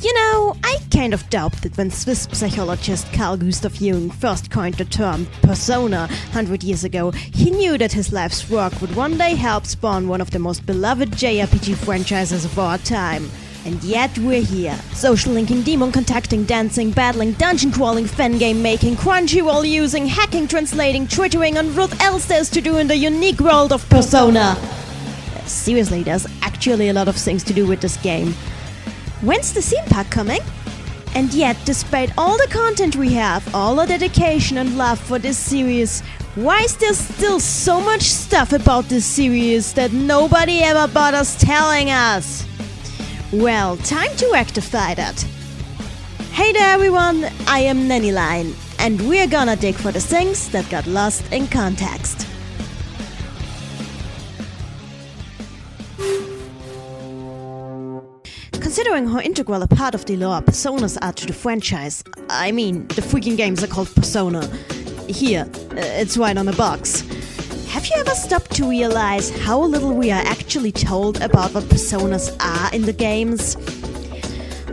You know, I kind of doubt that when Swiss psychologist Carl Gustav Jung first coined the term persona 100 years ago, he knew that his life's work would one day help spawn one of the most beloved JRPG franchises of our time. And yet we're here. Social linking, demon contacting, dancing, battling, dungeon crawling, fan game making, Crunchyroll using, hacking, translating, twittering, and what else there's to do in the unique world of Persona. Seriously, there's actually a lot of things to do with this game. When's the theme park coming? And yet, despite all the content we have, all our dedication and love for this series, why is there still so much stuff about this series that nobody ever bothers telling us? Well, time to rectify that. Hey there everyone, I am Nenilein, and we're gonna dig for the things that got lost in context. Considering how integral a part of the lore Personas are to the franchise, I mean, the freaking games are called Persona. Here, it's right on the box. Have you ever stopped to realize how little we are actually told about what Personas are in the games?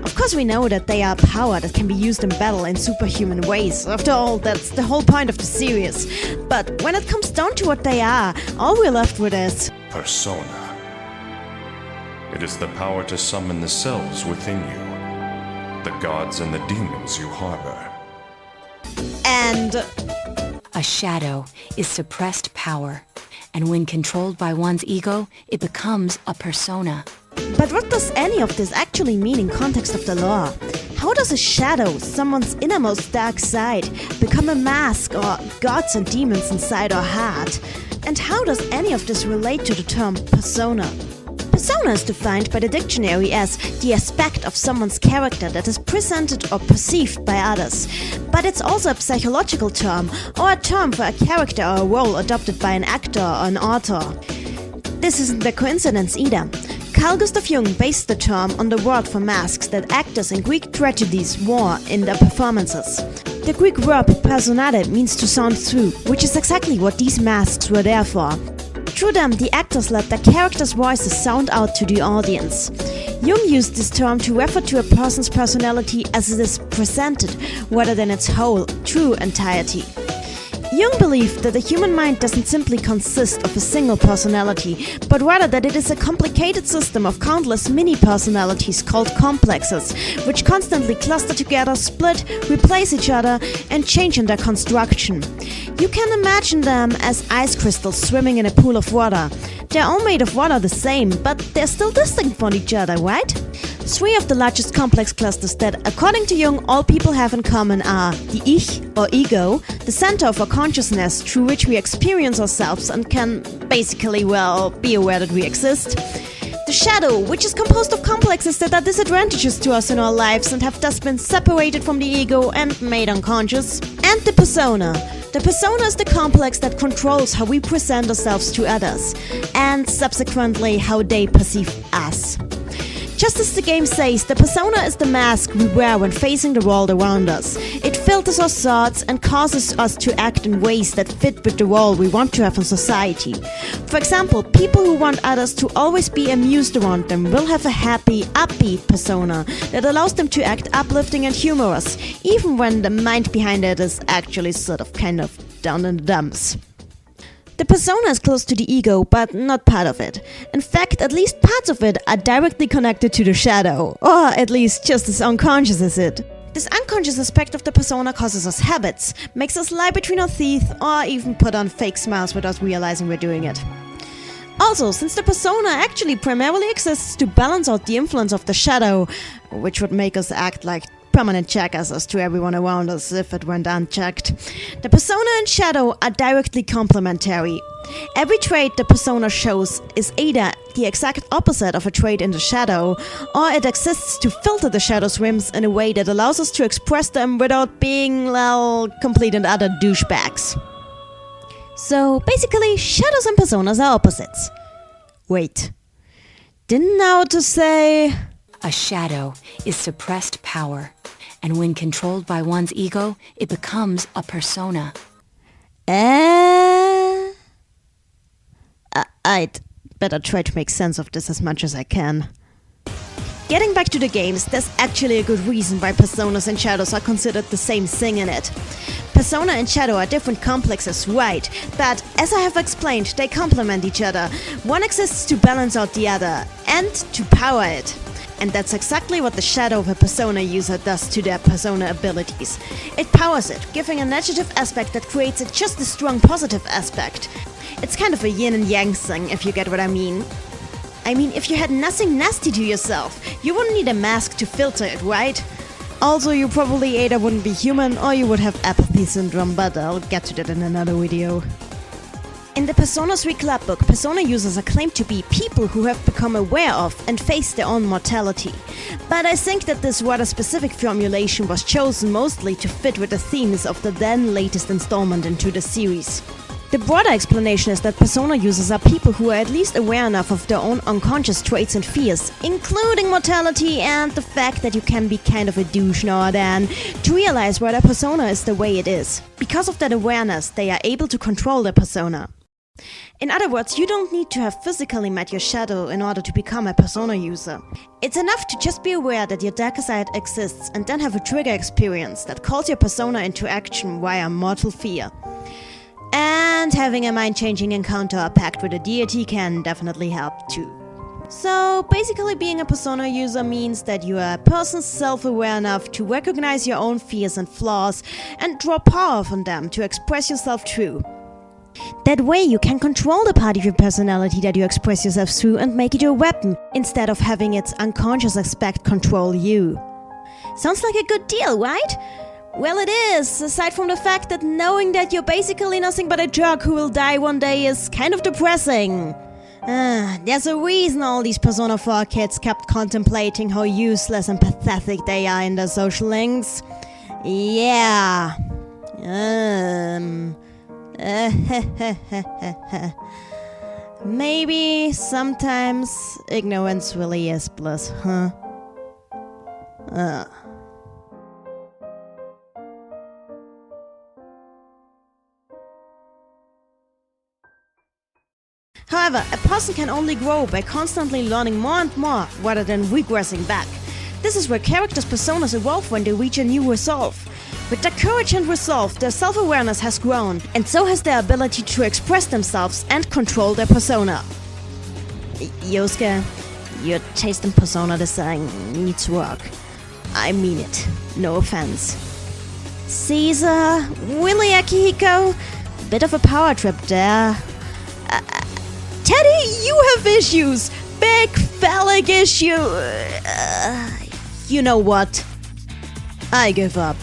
Of course we know that they are power that can be used in battle in superhuman ways. After all, that's the whole point of the series. But when it comes down to what they are, all we're left with is Persona. It is the power to summon the selves within you, the gods and the demons you harbor. And A shadow is suppressed power, and when controlled by one's ego, it becomes a persona. But what does any of this actually mean in context of the lore? How does a shadow, someone's innermost dark side, become a mask or gods and demons inside our heart? And how does any of this relate to the term persona? Persona is defined by the dictionary as the aspect of someone's character that is presented or perceived by others. But it's also a psychological term, or a term for a character or a role adopted by an actor or an author. This isn't a coincidence either. Carl Gustav Jung based the term on the word for masks that actors in Greek tragedies wore in their performances. The Greek verb personare means to sound through, which is exactly what these masks were there for. Through them, the actors let their characters' voices sound out to the audience. Jung used this term to refer to a person's personality as it is presented, rather than its whole, true entirety. Jung believed that the human mind doesn't simply consist of a single personality, but rather that it is a complicated system of countless mini-personalities called complexes, which constantly cluster together, split, replace each other, and change in their construction. You can imagine them as ice crystals swimming in a pool of water. They're all made of water the same, but they're still distinct from each other, right? Three of the largest complex clusters that, according to Jung, all people have in common are the Ich, or ego, the center of our consciousness through which we experience ourselves and can basically, be aware that we exist. The shadow, which is composed of complexes that are disadvantageous to us in our lives and have thus been separated from the ego and made unconscious. And the persona. The persona is the complex that controls how we present ourselves to others, and subsequently how they perceive us. Just as the game says, the persona is the mask we wear when facing the world around us. It filters our thoughts and causes us to act in ways that fit with the role we want to have in society. For example, people who want others to always be amused around them will have a happy, upbeat persona that allows them to act uplifting and humorous, even when the mind behind it is actually kind of down in the dumps. The persona is close to the ego, but not part of it. In fact, at least parts of it are directly connected to the shadow, or at least just as unconscious as it. This unconscious aspect of the persona causes us habits, makes us lie between our teeth, or even put on fake smiles without realizing we're doing it. Also, since the persona actually primarily exists to balance out the influence of the shadow, which would make us act like permanent jackasses to everyone around us if it went unchecked, the persona and shadow are directly complementary. Every trait the persona shows is either the exact opposite of a trait in the shadow, or it exists to filter the shadow's whims in a way that allows us to express them without being, complete and utter douchebags. So basically, shadows and personas are opposites. Wait, didn't know what to say? A shadow is suppressed power, and when controlled by one's ego, it becomes a persona. I'd better try to make sense of this as much as I can. Getting back to the games, there's actually a good reason why personas and shadows are considered the same thing in it. Persona and shadow are different complexes, right, but as I have explained, they complement each other. One exists to balance out the other, and to power it. And that's exactly what the shadow of a persona user does to their persona abilities. It powers it, giving a negative aspect that creates a just as strong positive aspect. It's kind of a yin and yang thing, if you get what I mean. I mean, if you had nothing nasty to yourself, you wouldn't need a mask to filter it, right? Also, you probably either wouldn't be human or you would have apathy syndrome, but I'll get to that in another video. In the Persona 3 club book, persona users are claimed to be people who have become aware of and face their own mortality. But I think that this rather specific formulation was chosen mostly to fit with the themes of the then latest installment into the series. The broader explanation is that persona users are people who are at least aware enough of their own unconscious traits and fears, including mortality and the fact that you can be kind of a douche now and then, to realize why their persona is the way it is. Because of that awareness, they are able to control their persona. In other words, you don't need to have physically met your shadow in order to become a persona user. It's enough to just be aware that your darker side exists and then have a trigger experience that calls your persona into action via mortal fear. And having a mind-changing encounter or pact with a deity can definitely help too. So basically being a persona user means that you are a person self-aware enough to recognize your own fears and flaws and draw power from them to express yourself through. That way you can control the part of your personality that you express yourself through and make it your weapon, instead of having its unconscious aspect control you. Sounds like a good deal, right? Well, it is, aside from the fact that knowing that you're basically nothing but a jerk who will die one day is kind of depressing. There's a reason all these Persona 4 kids kept contemplating how useless and pathetic they are in their social links. Yeah. Maybe sometimes ignorance really is bliss, huh? However, a person can only grow by constantly learning more and more, rather than regressing back. This is where characters' personas evolve when they reach a new resolve. With their courage and resolve, their self-awareness has grown, and so has their ability to express themselves and control their persona. Yosuke, your taste in persona design needs work. I mean it, no offense. Caesar, really, Akihiko? Bit of a power trip there. Teddy, you have issues! Big phallic issue! You know what? I give up.